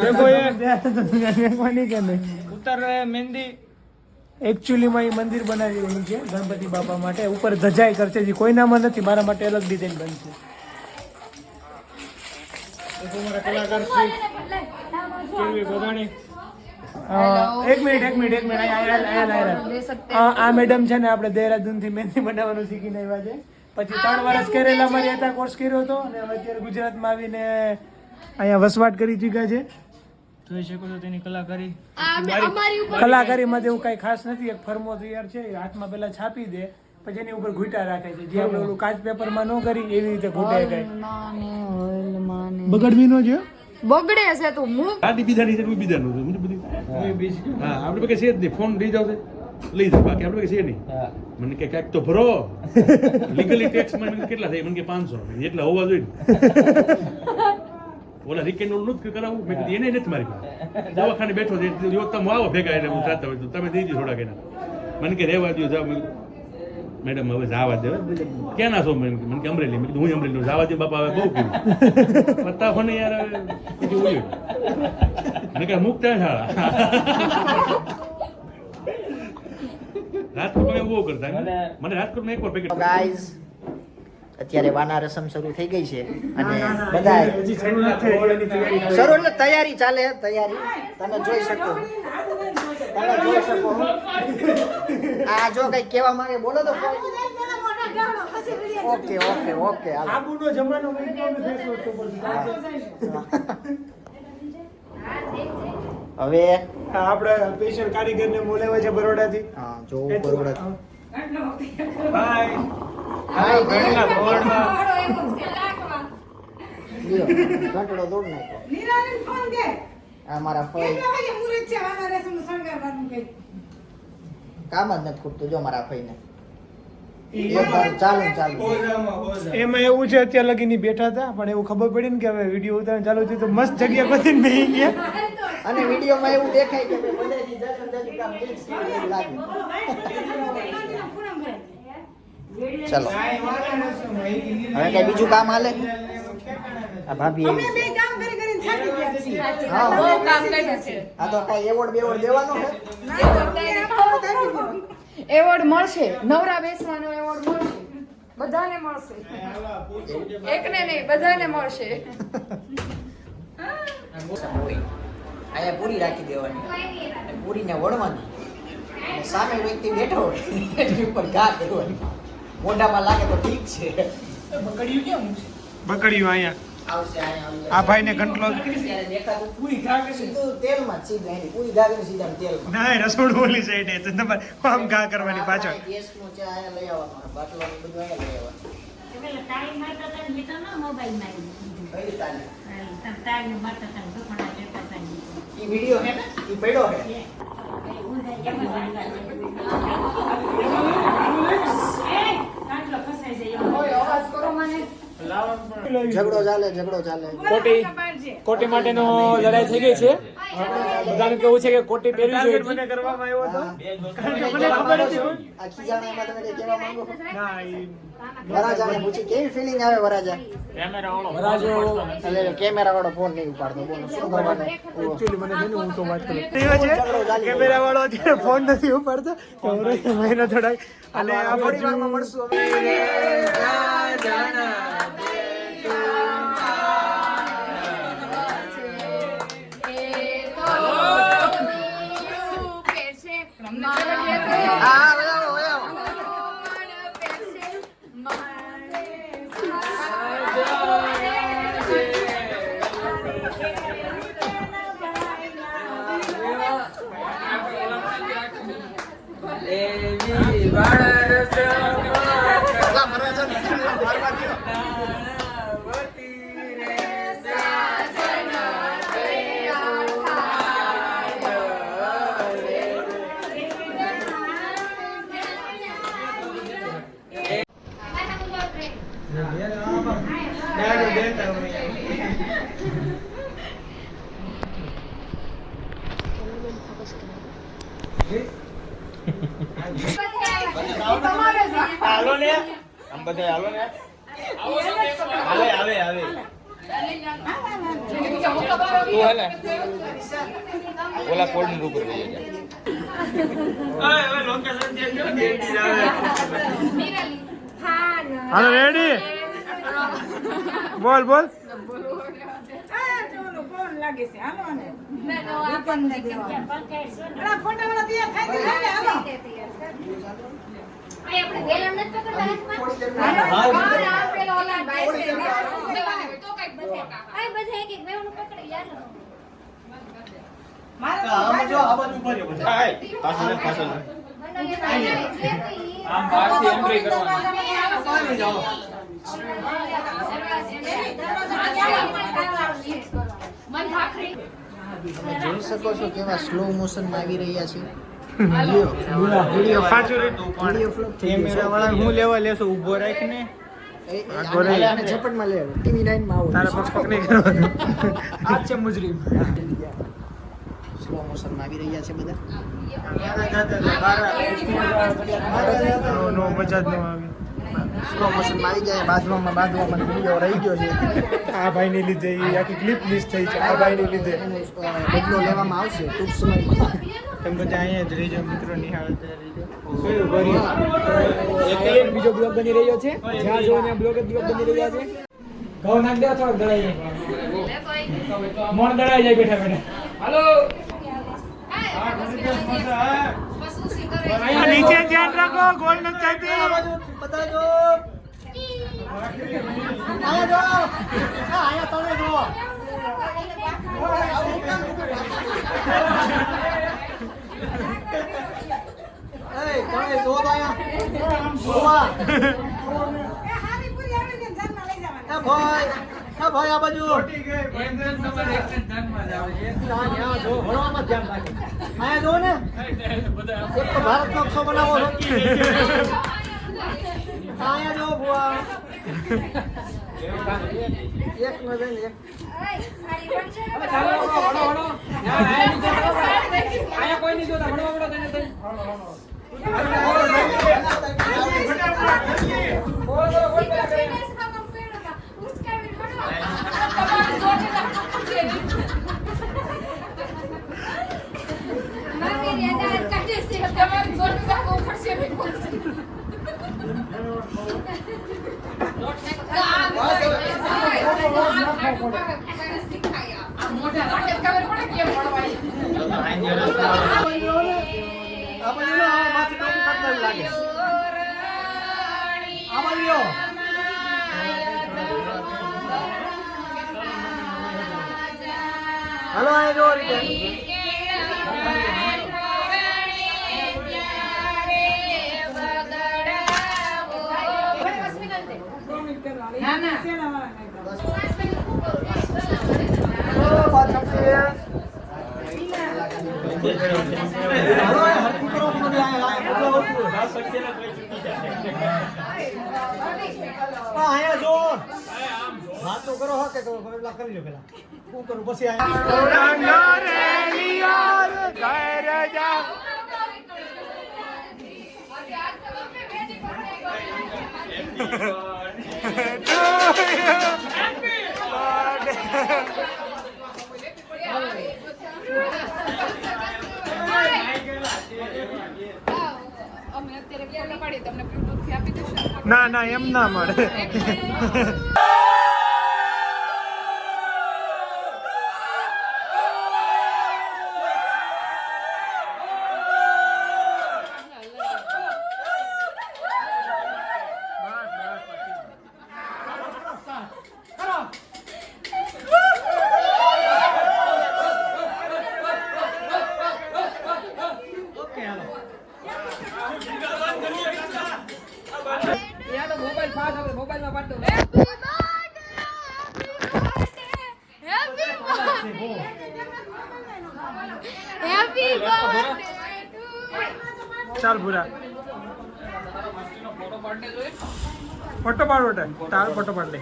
देखो ये नहीं करने उतर रहे मेहंदी एक्चुअली માં એ મંદિર બનાવી રહ્યું છે ગણપતિ બાપા માટે ઉપર ધજાઈ કરશે જે કોઈનામાં નથી મારા માટે અલગ ડિઝાઇન બનશે તો મારા કલાકાર શ્રી કેવી ગોદાણી એક મિનિટ આ મેડમ છે ને આપણે દેહરાદૂન થી મહેંદી બનાવવાનું શીખીને આવ્યા છે પછી 3 વર્ષ કેરેલામાં રહેતા કોર્સ કર્યો હતો અને હવે અત્યારે ગુજરાતમાં આવીને અહીંયા વસવાટ કરી ચૂક્યા છે જોઈ શકો છો તેની કલાકારીમાં એવું કઈ ખાસ નથી એક ફર્મો તૈયાર છે હાથમાં પેલા છાપી દે પછી એની ઉપર ઘૂંટા રાખે છે જે આપણે ઓલું કાચ પેપરમાં ન કરી એવી રીતે ઘૂંટાય કઈ બગડવી નો છે બગડે છે તું મુક ગાડી બીજાની છે કોઈ બીજાનું છે બધી હા આપણે કે છે જ નહીં ફોન લઈ જાવ છે લઈ જાવ બાકી આપણે કે છે નહીં મને કે કાંઈક તો ભરો લીગલી ટેક્સ માં કેટલા થાય મને કે 500 એટલા હોવા જોઈએ ઓલા રિકેન્ડ ઓલું નથી કરાવું મેં કીધું એને નથી મારી પાસે દવાખાને બેઠો છે જો તમે આવો ભેગા એટલે હું થતા હોય તો તમે દઈ દો થોડા કે મને કે રહેવા દો જાવ મેડમ હવે જવા દે ક્યાં ના છો મને કે અમરેલી મેં કીધું હું અમરેલી જવા દે બાપા હવે બહુ કીધું પત્તા ફોને યાર પછી ઓળ્યું મને કે મુક્ત શાળા રાજકોટમાં એવું બહુ કરતા મને રાજકોટમાં એકવાર પેકેટ ગાઈઝ અત્યારે વાના રસમ શરૂ થઈ ગઈ છે અને બધા શરૂ એટલે તૈયારી ચાલે તૈયારી તમે જોઈ શકો આ જો કઈ કેવા માંગે બોલો તો ઓકે આબુનો જમાનો હવે આપણે સ્પેશિયલ કારીગરને બોલાવ્યા છે બરોડાથી હા જો બરોડા બાય ઘંટડો દોડ નાખ્યો આ મારા ફઈ કામ જ નથી ખૂટતું જો મારા ફઈને ચાલુ એમાં એવું છે અત્યાર લગીની બેઠા હતા પણ એવું ખબર પડી ને કે હવે વિડીયો ઉતારવાનું ચાલુ થયું તો મસ્ત જગ્યા બધી બેહી ગયા અને વિડીયોમાં એવું દેખાય કે બધાથી જાજુ કામ મિક્સ લાગે ચલો હવે કઈ બીજું કામ હાલે આ ભાભી અમે બે કામ કરીને થાકી ગયા છીએ હા બહુ કામ કર્યું છે આ તો કઈ એવોર્ડ દેવાનો છે એવોર્ડ મળશે નવરા બેસવાનો એવોર્ડ મળશે બધાને મળશે એકને નહીં બધાને મળશે અહીંયા પૂરી રાખી દેવાની પૂરીને વળવાની અને સામે વ્યક્તિ બેઠો હોય એની ઉપર ઘા કરવાની મોઢામાં લાગે તો ઠીક છે બકડ્યું કેમ બકડ્યું અહીંયા આવશે અહીંયા આ ભાઈને કંટ્રોલ દેખાતું પૂરી ઘા કે સીધું તેલમાં સીધા એની પૂરી ઘા કરીને સીધા તેલમાં ના રસોડું ઓલી સાઈડે તો તમારે આમ ઘા કરવાની પાછળ ગેસનો છે અહીંયા લઈ આવવાનો બાટલો બધું અહીંયા લઈ આવવાનું એટલે ટાઈમ માટે તને લીધો ને મોબાઈલ માં કઈ તાને તમ ટાઈમ માટે તને દુકાના જતા હતા ઈ વિડિયો હે ને ઈ પડ્યો હે કાટલો ફસાઈ જાય ઓય અવાજ કરો મને ઝઘડો ચાલે કોટી માટેનો લડાઈ થઈ ગઈ છે બધાને કેવું છે કે કોટી પહેરવી જોઈએ મને કરવામાં આવ્યો હતો કારણ કે મને ખબર હતી આખી જાણવામાં તમે કઈ કહેવા માંગો ના વરાજાને પૂછી કેવી ફીલિંગ આવે વરાજો એટલે કેમેરા વાળો ફોન નહીં ઉપાડતો બોલો શું કરવાનું એક્ચ્યુઅલી મને છે ને હું તો વાત કરું કેમેરા વાળો અત્યારે ફોન નથી ઉપાડતો મહિનો થોડાક અને આ થોડી વારમાં મળશું હાલો ને આમ બધા હાલો ને આવે ઓલા કોર્નર ઉપર લઈ જાય. હાલો રેડી બોલ બોલ આમાં જો આ બાજુ ઉભા રહ્યો બધા. પાછળ આમ બહારથી એન્ટ્રી કરવાની. પાણી જાઓ. તમે જોઈ શકો છો કેવા સ્લો મોશનમાં આવી રહ્યા છે વિડિયો ફ્લોપ કેમેરા વાળા હું લેવા લેશો ઊભો રાખીને આને ઝપટમાં લે ટીવી 9 માં આવો તારા પગ નહીં કરવાનું આ છે મુજરીમ સ્લો મોશનમાં આવી રહ્યા છે બધા નો મજા જ ન આવે સ્લો મોશનમાં આવી જાય બાજવામાં વિડિયો રહી ગયો છે આ ભાઈને લીધે ઈ આખી ક્લિપ મિસ થઈ છે આ ભાઈને લીધે એનો બદલો લેવામાં આવશે ટૂંક સમયમાં તમે બધા અહીંયા જ રહેજો મિત્રો નિહાળ બીજો બ્લોગ બની રહ્યો છે જ્યાં જો ત્યાં બ્લોગ બની રહ્યા છે ઘઉં નાખ દે થોડાક દળાઈ જાય મણ દળાઈ જાય બેઠા બેઠા હાલો નીચે ધ્યાન રાખો ગોળ ન ચાલતી બધા જો આયા જો આયા તમે જો એ કોણે જો તો આયા જોવા એ ભાઈ આ બાજુ આયા જો ભણવામાં ધ્યાન રાખે આયા જો ને એક તો ભારત નકશો બનાવો છો આયા જો ભુવા એક નો બેન એક આયા કોઈ નહીં જોતા ભણવા પડો તને Halo, ayo આયા જો વાતો કરો હો કે પેલા કરી લો પેલા શું કરું પછી ના ના એમ ના મળે ચાલ ભૂરા ફોટો પાડ તાર ફોટો પાડ લે